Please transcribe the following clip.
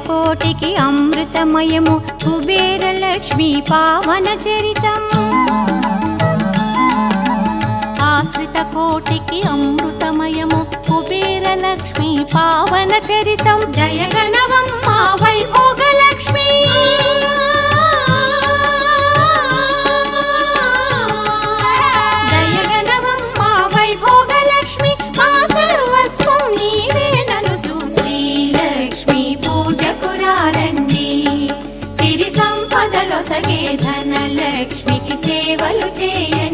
కోటికి అమృతమయము కుబేర లక్ష్మీ పావన చరితం ఆశ్రిత కోటికి అమృతమయము కుబేర లక్ష్మీ పావన చరితం జయగణవమ్మ వైభోగ లక్ష్మీ జయగణవమ్మ వైభోగ లక్ష్మి మా సర్వస్వం నీవే నన్ను చూసి లక్ష్మీ పూజకు రండి సిరి సంపదలో సగే ధన లక్ష్మికి సేవలు చేయండి